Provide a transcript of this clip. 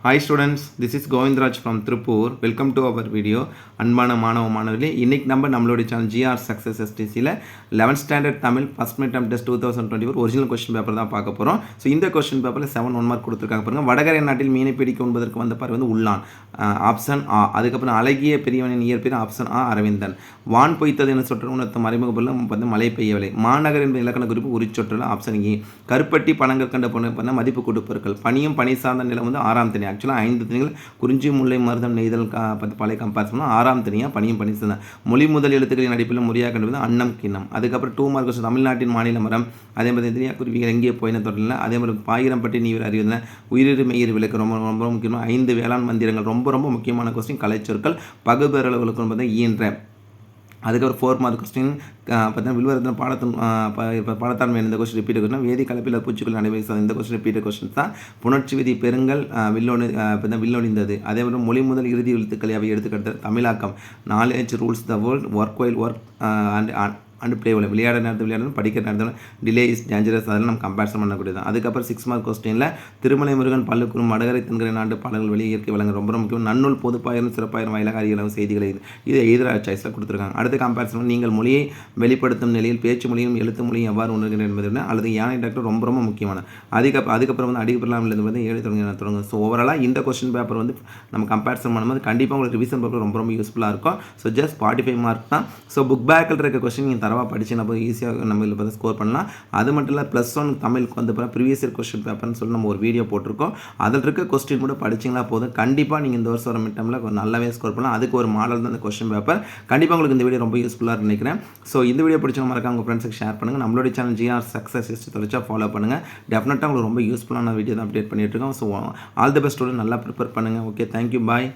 Hi students, this is Govindraj from Tripur. Welcome to our video. அன்பான மாணவ மாணவர்களே, இன்னைக்கு நம்மளுடைய channel GR Success STCல 11th standard Tamil first mid term test 2024 original question paper தான் பார்க்க போறோம். சோ இந்த क्वेश्चन பேப்பர்ல 7 1 மார்க் கொடுத்திருக்காங்க பாருங்க. வடகரை நாட்டில் மீனை பிடிக்க உண்பதற்கு வந்த பறவை உள்ளான். ஆப்ஷன் ஆ. அதுக்கு அப்புறம் அழகிய பெரியவனின் இயற்பெயர் ஆப்ஷன் ஆ அரவிந்தன். வான் பொய்த்தது என சொற்ற உணர்த்த மறைமுக பொருள் மழை பெய்யவில்லை. மாநகர் என்பது இலக்கண குறிப்பு உரிச்சொற்றல் ஆப்ஷன் ஏ. கருப்பட்டி பணங்கள் கண்ட பொண்ணு மதிப்பு கொடுப்பொருட்கள். பனியும் பனி சார்ந்த நிலம் வந்து ஆறாம் திணை. ஆக்சுவலாக 5 திணைகள் குறிஞ்சி முல்லை மருதம் நெய்தல் பற்றி பழைய கம்பேர் பண்ணால் ஆறாம் திணையாக பனியும் பனி சார்ந்த மொழி முதல் எழுத்துக்களின் அடிப்பில் முறையாக கண்டுபிடித்து அன்னம் கிண்ணம். அதுக்கப்புறம் 2 மார்க் தமிழ்நாட்டின் மாநில மரம். அதே மாதிரி திரியா குருவிகள் எங்கே போயின தொடரில். அதே மாதிரி பாயிரம் பற்றி நீர் அறிவதில் உயிரிரு மெய்யிரு விளக்கு ரொம்ப ரொம்ப முக்கியமாக 5 வேளாண் மந்திரங்கள் ரொம்ப ரொம்ப முக்கியமான கொஸ்டின். கலைச்சொற்கள் பகுபெறளவுகளுக்கு என்பதை ஈன்ற. அதுக்கப்புறம் 4 மார்க் கொஸ்டின் பார்த்தீங்கன்னா வில்வரத்தின் பாடத்தாண்மை இந்த கொஸ்டின் ரிப்பீட் கொஸ்டின். வேதி கலப்பில் பூச்சிகள் நடைபெறும் இந்த கொஸ்டின் ரிப்பீட் கொஸ்டின் தான். புணர்ச்சி விதி பெருங்கல் வில்லொழிந்தது. அதே மாதிரி மொழி முதல் இறுதி எழுத்துக்களை அவை எடுத்துக்கிட்ட தமிழாக்கம். Knowledge rules the world work while work and play விளையாட நேரத்தில் விளையாடணும், படிக்கிற நேரத்தில் டிலே இஸ் டேஞ்சரஸ். அதெல்லாம் நம்ம கம்பேரிசன் பண்ணக்கூடியது. அதுக்கப்புறம் 6 மார்க் கொஸ்டினில் திருமலை முருகன் பல்லுக்குறும் மடகரை தென்கரை நாட்டு பாடல்கள் வெளியே இயற்கை வழங்க ரொம்ப முக்கியம். நன்னூல் பொதுப்பாயிரம் சிறப்பாயிரம் வாயிலாக அறியளவு செய்திகளை இது எதிராக சாய்ஸில் கொடுத்துருக்காங்க. அடுத்த கம்பேரிசன் நீங்கள் மொழியை வெளிப்படுத்தும் நிலையில் பேச்சு மொழியும் எழுத்து மொழியும் எவ்வாறு உணர்கிறேன் என்பது அல்லது யானை டாக்டர் ரொம்ப ரொம்ப முக்கியமான. அதுக்கப்புறம் வந்து அடிக்கப்படலாம் வந்து 7 தொடங்கும். ஸோ ஓவராலாக இந்த கொஸ்டின் பேப்பர் வந்து நம்ம கம்பேரிசன் பண்ணும்போது கண்டிப்பாக உங்களுக்கு ரிவிஷன் பேப்பர் ரொம்ப ரொம்ப யூஸ்ஃபுல்லாக இருக்கும். ஸோ ஜஸ்ட் 45 மார்க் தான். ஸோ புக் பேக்கில் இருக்க கொஸ்டின் நீங்கள் தரவாக படித்து நம்ம ஈஸியாக நம்ம இதில் பார்த்து ஸ்கோர் பண்ணலாம். அது மட்டும் இல்லை +1 தமிழுக்கு வந்து ப்ரீவியஸ் இயர் கொஸ்டின் பேப்பர்னு சொல்லி நம்ம ஒரு வீடியோ போட்டிருக்கோம். அதில் இருக்க கொஸ்டின் கூட படிச்சிங்களா போதும், கண்டிப்பாக நீங்கள் இந்த வருஷம் வர மிட் டேர்மில் நல்லாவே ஸ்கோர் பண்ணலாம். அதுக்கு ஒரு மாடல் தான் இந்த கொஸ்டின் பேப்பர். கண்டிப்பாக உங்களுக்கு இந்த வீடியோ ரொம்ப யூஸ்ஃபுல்லாக நினைக்கிறேன். ஸோ இந்த வீடியோ பிடிச்சவங்க மறக்காம உங்கள் ஃப்ரெண்ட்ஸுக்கு ஷேர் பண்ணுங்கள். நம்மளுடைய சேனல் GR Success STC தொடர்ச்சியாக ஃபாலோ பண்ணுங்கள். டெஃபினட்டாக உங்களுக்கு ரொம்ப யூஸ்ஃபுல்லான வீடியோ தான் அப்டேட் பண்ணிட்டு இருக்கோம். ஸோ ஆல் தி பெஸ்ட், நல்லா ப்ரிப்பேர் பண்ணுங்கள். ஓகே, தேங்க்யூ, பாய்.